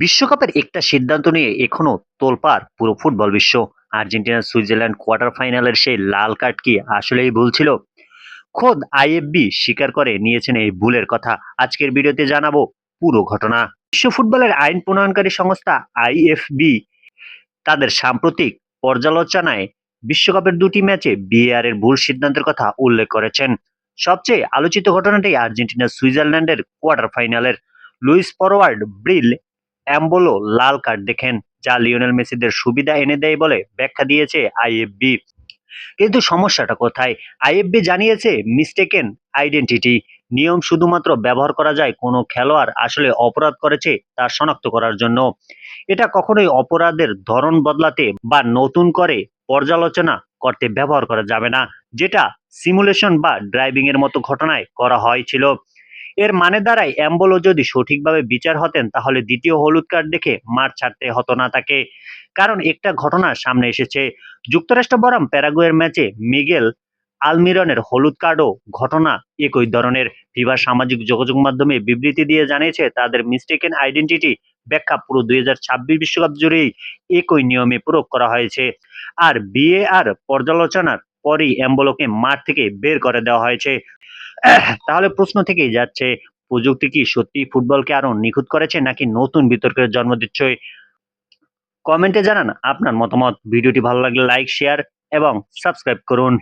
বিশ্বকাপের একটা সিদ্ধান্ত নিয়ে এখনো তোলপাড় পুরো ফুটবল বিশ্ব। আর্জেন্টিনা সুইজারল্যান্ড কোয়ার্টার ফাইনালের সেই লাল কার্ড কি আসলেই ভুল ছিল? খোদ আইএফবি স্বীকার করে নিয়েছেন এই ভুলের কথা। আজকের ভিডিওতে জানাবো পুরো ঘটনা। বিশ্ব ফুটবলের আইন প্রণয়নকারী সংস্থা আইএফবি তাদের সাম্প্রতিক পর্যালোচনায় বিশ্বকাপের দুটি ম্যাচে বিএআর এর ভুল সিদ্ধান্তের কথা উল্লেখ করেছেন। সবচেয়ে আলোচিত ঘটনাটি আর্জেন্টিনা সুইজারল্যান্ডের কোয়ার্টার ফাইনালের। লুইস ফরওয়ার্ড ব্রিল অ্যাম্বোলো লাল কার্ড দেখেন, যা লিওনেল মেসিদের সুবিধা এনে দেয় বলে ব্যাখ্যা দিয়েছে আইএফবি। কিন্তু সমস্যাটা কোথায়? আইএফবি জানিয়েছে মিস্টেকেন আইডেন্টিটি নিয়ম শুধুমাত্র ব্যবহার করা যায় কোনো খেলোয়াড় আসলে অপরাধ করেছে তা শনাক্ত করার জন্য। এটা কখনোই অপরাধের ধরন বদলাতে বা নতুন করে পর্যালোচনা করতে ব্যবহার করা যাবে না, যেটা সিমুলেশন বা ড্রাইভিং এর মতো ঘটনায় করা হয়েছিল। এর মানে দাঁড়ায় এম্বোলো যদি সঠিকভাবে বিচার হতেন তাহলে দ্বিতীয় হলুদ কার্ড দেখে মাঠ ছাড়তে হতো না তাকে। কারণ একটা ঘটনা সামনে এসেছে। যুক্তরাষ্ট্র বনাম প্যারাগুয়ের ম্যাচে মিগেল আলমিরনের হলুদ কার্ডও ঘটনা একই ধরনের। ফিফা সামাজিক যোগাযোগ মাধ্যমে বিবৃতি দিয়ে জানিয়েছে তাদের মিস্টেকেন আইডেন্টিটি ব্যাখ্যা পুরো 2026 বিশ্বকাপ জুড়েই একই নিয়মে প্রয়োগ করা হয়েছে। আর বিএআর পর্যালোচনার পরই এম্বোলোকে মাঠ থেকে বের করে দেওয়া হয়েছে। তাহলে প্রশ্ন থেকেই যাচ্ছে, প্রযুক্তি কি সত্যি ফুটবলকে আরো নিখুঁত করেছে নাকি নতুন বিতর্কের জন্ম দিচ্ছে? কমেন্টে জানান আপনার মতামত। ভিডিওটি ভালো লাগলে লাইক, শেয়ার এবং সাবস্ক্রাইব করুন।